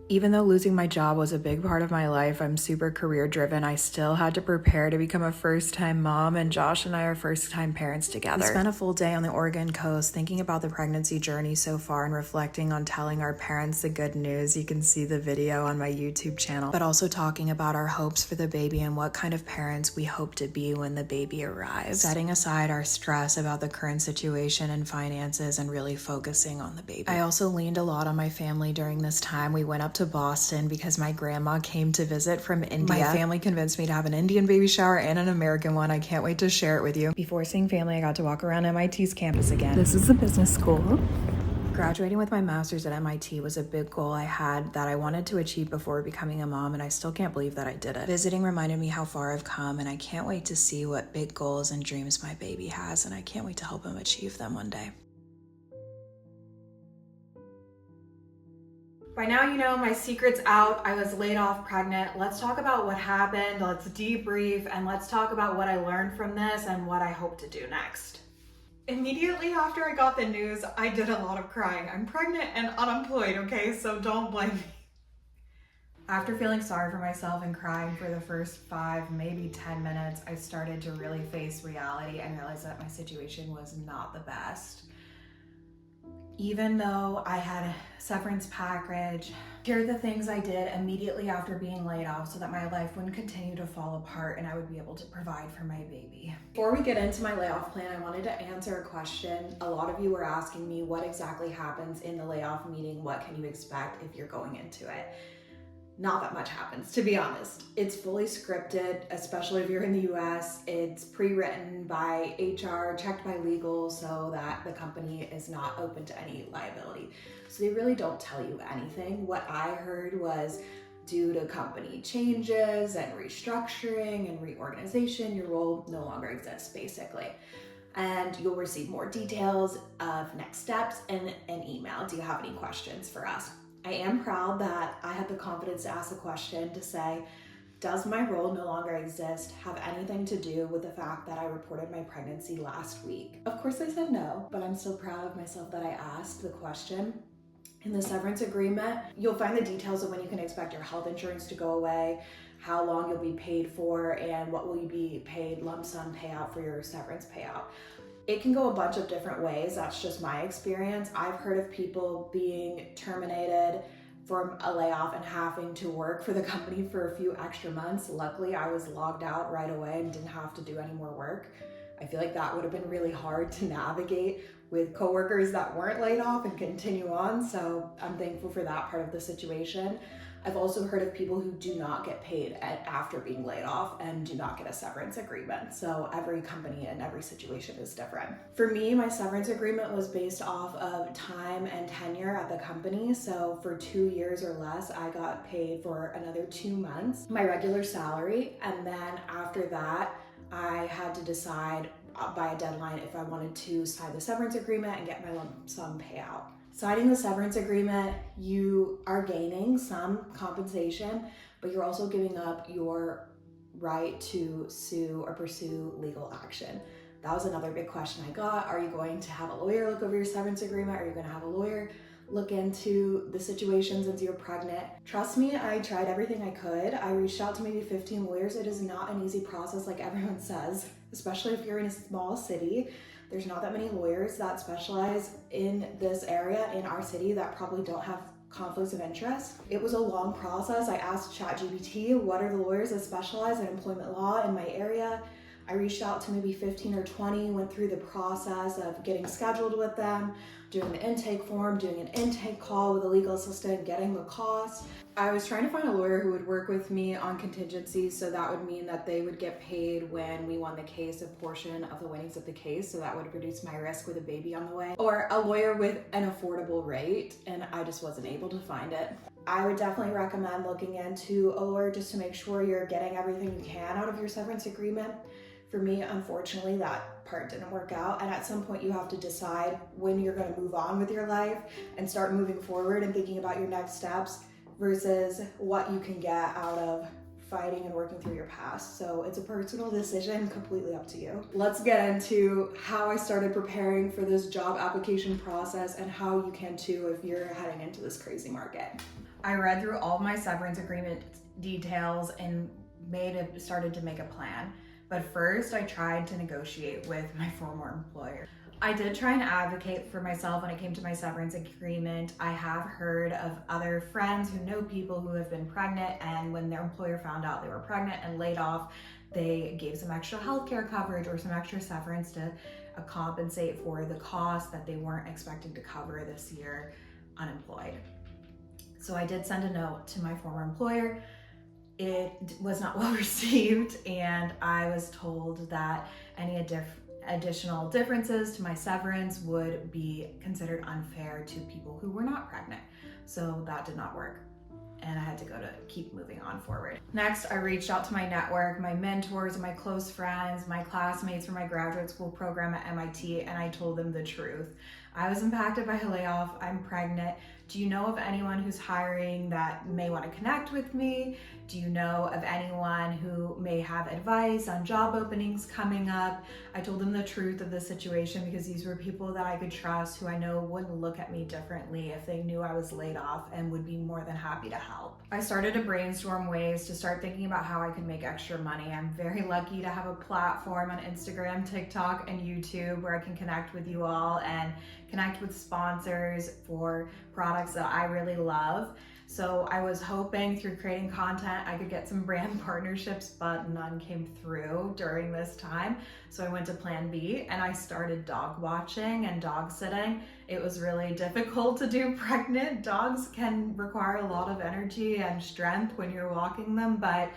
Even though losing my job was a big part of my life, I'm super career driven, I still had to prepare to become a first-time mom, and Josh and I are first-time parents together. We spent a full day on the Oregon coast thinking about the pregnancy journey so far and reflecting on telling our parents the good news. You can see the video on my YouTube channel, but also talking about our hopes for the baby and what kind of parents we hope to be when the baby arrives. Setting aside our stress about the current situation and finances and really focusing on the baby. I also leaned a lot on my family during this time. We went up to Boston because my grandma came to visit from India. My family convinced me to have an Indian baby shower and an American one. I can't wait to share it with you. Before seeing family, I got to walk around MIT's campus again. This is the business school. Graduating with my master's at MIT was a big goal I had that I wanted to achieve before becoming a mom, and I still can't believe that I did it. Visiting reminded me how far I've come, and I can't wait to see what big goals and dreams my baby has, and I can't wait to help him achieve them one day. By now, you know my secret's out. I was laid off pregnant. Let's talk about what happened. Let's debrief, and let's talk about what I learned from this and what I hope to do next. Immediately after I got the news, I did a lot of crying. I'm pregnant and unemployed, okay? So don't blame me. After feeling sorry for myself and crying for the first 5, maybe 10 minutes, I started to really face reality and realize that my situation was not the best. Even though I had a severance package, here are the things I did immediately after being laid off so that my life wouldn't continue to fall apart and I would be able to provide for my baby. Before we get into my layoff plan, I wanted to answer a question. A lot of you were asking me what exactly happens in the layoff meeting, what can you expect if you're going into it? Not that much happens, to be honest. It's fully scripted, especially if you're in the US. It's pre-written by HR, checked by legal, so that the company is not open to any liability. So they really don't tell you anything. What I heard was due to company changes and restructuring and reorganization, your role no longer exists, basically. And you'll receive more details of next steps in an email. Do you have any questions for us? I am proud that I had the confidence to ask the question to say, does my role no longer exist have anything to do with the fact that I reported my pregnancy last week? Of course I said no, but I'm still proud of myself that I asked the question. In the severance agreement, you'll find the details of when you can expect your health insurance to go away, how long you'll be paid for, and what will you be paid lump sum payout for your severance payout. It can go a bunch of different ways. That's just my experience. I've heard of people being terminated from a layoff and having to work for the company for a few extra months. Luckily, I was logged out right away and didn't have to do any more work. I feel like that would have been really hard to navigate with coworkers that weren't laid off and continue on. So I'm thankful for that part of the situation. I've also heard of people who do not get paid after being laid off and do not get a severance agreement. So every company and every situation is different. For me, my severance agreement was based off of time and tenure at the company. So for 2 years or less, I got paid for another 2 months, my regular salary. And then after that, I had to decide by a deadline if I wanted to sign the severance agreement and get my lump sum payout. Signing the severance agreement, you are gaining some compensation, but you're also giving up your right to sue or pursue legal action. That was another big question I got. Are you going to have a lawyer look over your severance agreement? Are you going to have a lawyer look into the situation since you're pregnant? Trust me, I tried everything I could. I reached out to maybe 15 lawyers. It is not an easy process like everyone says, especially if you're in a small city. There's not that many lawyers that specialize in this area in our city that probably don't have conflicts of interest. It was a long process. I asked ChatGPT, what are the lawyers that specialize in employment law in my area? I reached out to maybe 15 or 20, went through the process of getting scheduled with them, doing the intake form, doing an intake call with a legal assistant, getting the cost. I was trying to find a lawyer who would work with me on contingencies, so that would mean that they would get paid when we won the case, a portion of the winnings of the case, so that would reduce my risk with a baby on the way, or a lawyer with an affordable rate, and I just wasn't able to find it. I would definitely recommend looking into a lawyer just to make sure you're getting everything you can out of your severance agreement. For me, unfortunately, that part didn't work out. And at some point you have to decide when you're going to move on with your life and start moving forward and thinking about your next steps versus what you can get out of fighting and working through your past. So it's a personal decision, completely up to you. Let's get into how I started preparing for this job application process and how you can too if you're heading into this crazy market. I read through all of my severance agreement details and started to make a plan. But first, I tried to negotiate with my former employer. I did try and advocate for myself when it came to my severance agreement. I have heard of other friends who know people who have been pregnant, and when their employer found out they were pregnant and laid off, they gave some extra healthcare coverage or some extra severance to compensate for the cost that they weren't expecting to cover this year unemployed. So I did send a note to my former employer. It was not well received, and I was told that any additional differences to my severance would be considered unfair to people who were not pregnant. So that did not work, and I had to keep moving on forward. Next, I reached out to my network, my mentors, and my close friends, my classmates from my graduate school program at MIT, and I told them the truth. I was impacted by a layoff. I'm pregnant. Do you know of anyone who's hiring that may want to connect with me? Do you know of anyone who may have advice on job openings coming up? I told them the truth of the situation because these were people that I could trust who I know wouldn't look at me differently if they knew I was laid off and would be more than happy to help. I started to brainstorm ways to start thinking about how I could make extra money. I'm very lucky to have a platform on Instagram, TikTok, and YouTube where I can connect with you all and connect with sponsors for products that I really love. So I was hoping through creating content I could get some brand partnerships, but none came through during this time. So I went to plan B and I started dog watching and dog sitting. It was really difficult to do pregnant. Dogs can require a lot of energy and strength when you're walking them, but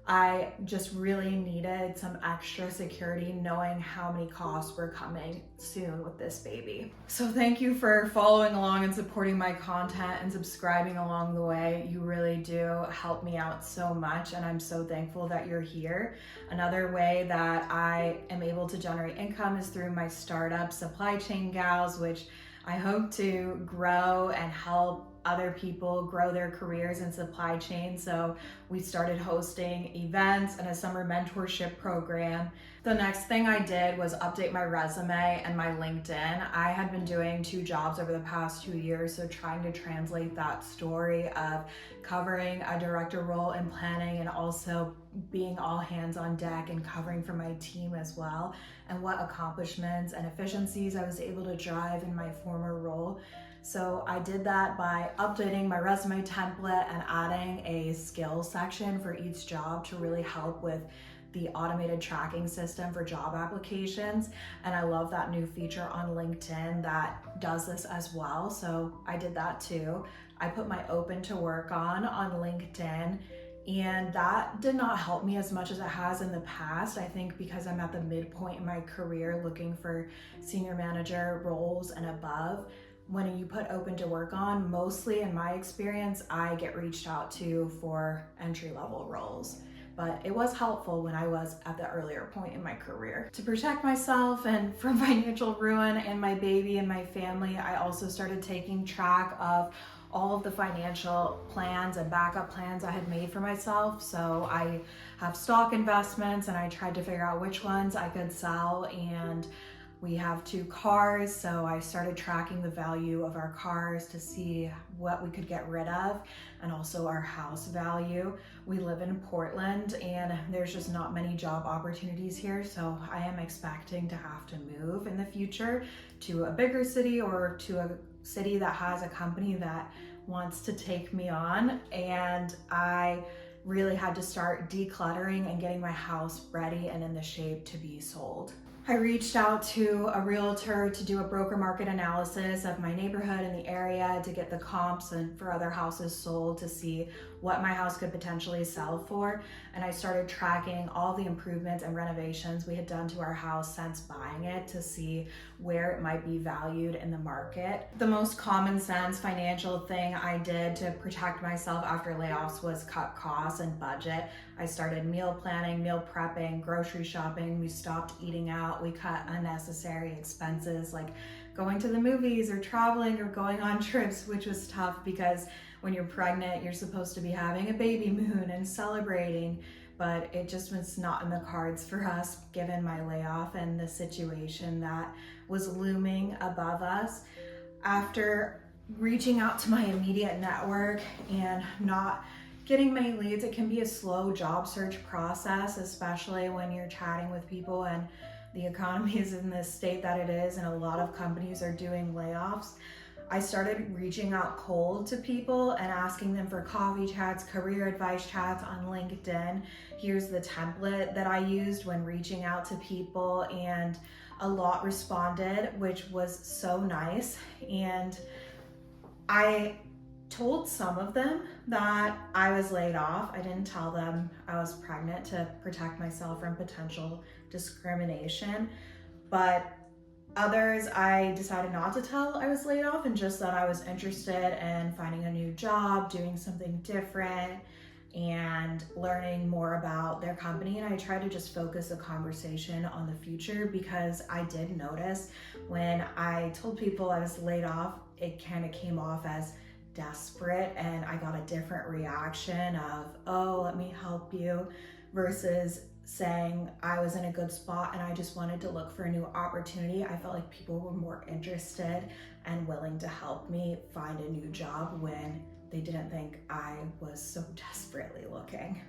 I just really needed some extra security knowing how many costs were coming soon with this baby. So thank you for following along and supporting my content and subscribing along the way. You really do help me out so much, and I'm so thankful that you're here. Another way that I am able to generate income is through my startup, Supply Chain Gals, which I hope to grow and help other people grow their careers in supply chain. So we started hosting events and a summer mentorship program. The next thing I did was update my resume and my LinkedIn. I had been doing 2 jobs over the past 2 years, so trying to translate that story of covering a director role in planning and also being all hands on deck and covering for my team as well, and what accomplishments and efficiencies I was able to drive in my former role. So I did that by updating my resume template and adding a skills section for each job to really help with the automated tracking system for job applications. And I love that new feature on LinkedIn that does this as well. So I did that too. I put my open to work on LinkedIn, and that did not help me as much as it has in the past. I think because I'm at the midpoint in my career looking for senior manager roles and above. When you put open to work on, mostly in my experience, I get reached out to for entry-level roles. But it was helpful when I was at the earlier point in my career. To protect myself and from financial ruin and my baby and my family, I also started taking track of all of the financial plans and backup plans I had made for myself. So I have stock investments and I tried to figure out which ones I could sell, and we have 2 cars, so I started tracking the value of our cars to see what we could get rid of, and also our house value. We live in Portland and there's just not many job opportunities here, so I am expecting to have to move in the future to a bigger city or to a city that has a company that wants to take me on. And I really had to start decluttering and getting my house ready and in the shape to be sold. I reached out to a realtor to do a broker market analysis of my neighborhood and the area to get the comps and for other houses sold to see what my house could potentially sell for. And I started tracking all the improvements and renovations we had done to our house since buying it to see where it might be valued in the market. The most common sense financial thing I did to protect myself after layoffs was cut costs and budget. I started meal planning, meal prepping, grocery shopping. We stopped eating out. We cut unnecessary expenses like going to the movies or traveling or going on trips, which was tough because when you're pregnant, you're supposed to be having a baby moon and celebrating, but it just was not in the cards for us given my layoff and the situation that was looming above us. After reaching out to my immediate network and not getting many leads, it can be a slow job search process, especially when you're chatting with people and the economy is in the state that it is and a lot of companies are doing layoffs. I started reaching out cold to people and asking them for coffee chats, career advice chats on LinkedIn. Here's the template that I used when reaching out to people, and a lot responded, which was so nice. And I told some of them that I was laid off. I didn't tell them I was pregnant to protect myself from potential discrimination, but others I decided not to tell I was laid off, and just that I was interested in finding a new job, doing something different, and learning more about their company. And I tried to just focus the conversation on the future, because I did notice when I told people I was laid off, it kind of came off as desperate, and I got a different reaction of, oh, let me help you, versus saying I was in a good spot and I just wanted to look for a new opportunity. I felt like people were more interested and willing to help me find a new job when they didn't think I was so desperately looking.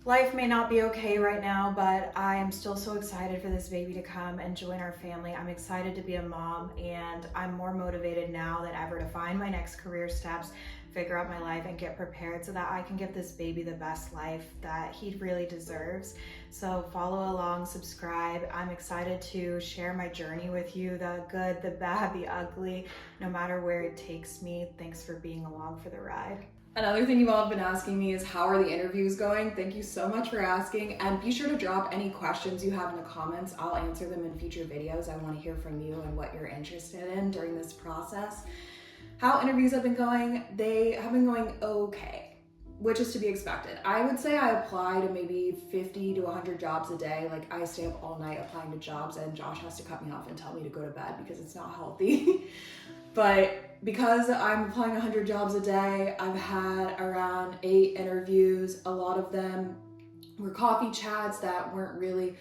Life may not be okay right now, but I am still so excited for this baby to come and join our family. I'm excited to be a mom, and I'm more motivated now than ever to find my next career steps, figure out my life, and get prepared so that I can give this baby the best life that he really deserves. So follow along, subscribe. I'm excited to share my journey with you, the good, the bad, the ugly, no matter where it takes me. Thanks for being along for the ride. Another thing you all have been asking me is, how are the interviews going? Thank you so much for asking, and be sure to drop any questions you have in the comments. I'll answer them in future videos. I want to hear from you and what you're interested in during this process. How interviews have been going? They have been going okay, which is to be expected. I would say I apply to maybe 50 to 100 jobs a day. Like, I stay up all night applying to jobs, and Josh has to cut me off and tell me to go to bed because it's not healthy. But because I'm applying 100 jobs a day, I've had around 8 interviews. A lot of them were coffee chats that weren't really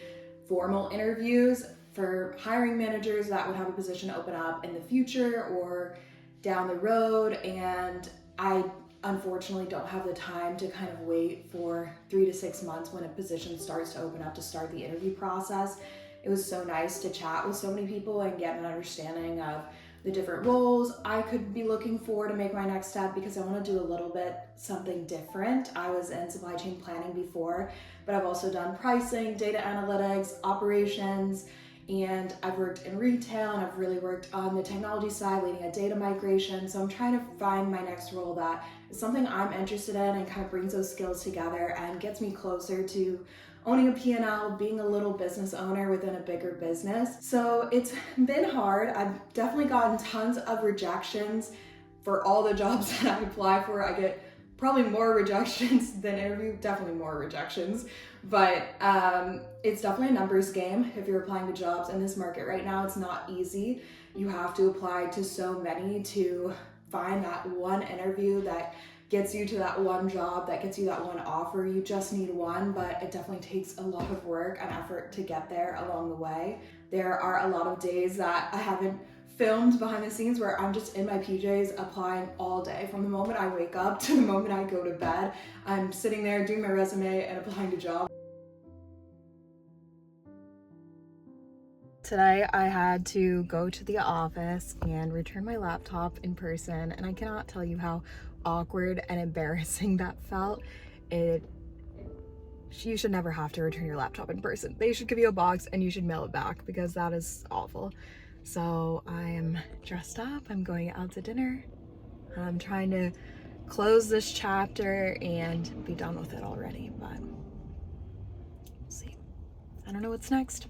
formal interviews for hiring managers that would have a position open up in the future or down the road. And I unfortunately don't have the time to kind of wait for 3 to 6 months when a position starts to open up to start the interview process. It was so nice to chat with so many people and get an understanding of the different roles I could be looking for to make my next step, because I want to do a little bit something different. I was in supply chain planning before, but I've also done pricing, data analytics, operations, and I've worked in retail, and I've really worked on the technology side, leading a data migration. So I'm trying to find my next role that is something I'm interested in and kind of brings those skills together and gets me closer to owning a P&L, being a little business owner within a bigger business. So it's been hard. I've definitely gotten tons of rejections for all the jobs that I apply for. I get probably more rejections than interview, definitely more rejections. But it's definitely a numbers game if you're applying to jobs in this market right now. It's not easy. You have to apply to so many to find that one interview that gets you to that one job, that gets you that one offer. You just need one, but it definitely takes a lot of work and effort to get there along the way. There are a lot of days that I haven't filmed behind the scenes where I'm just in my PJs applying all day. From the moment I wake up to the moment I go to bed, I'm sitting there doing my resume and applying to jobs. Today I had to go to the office and return my laptop in person, and I cannot tell you how awkward and embarrassing that felt. You should never have to return your laptop in person. They should give you a box and you should mail it back, because that is awful. So I'm dressed up, I'm going out to dinner. I'm trying to close this chapter and be done with it already, but we'll see. I don't know what's next.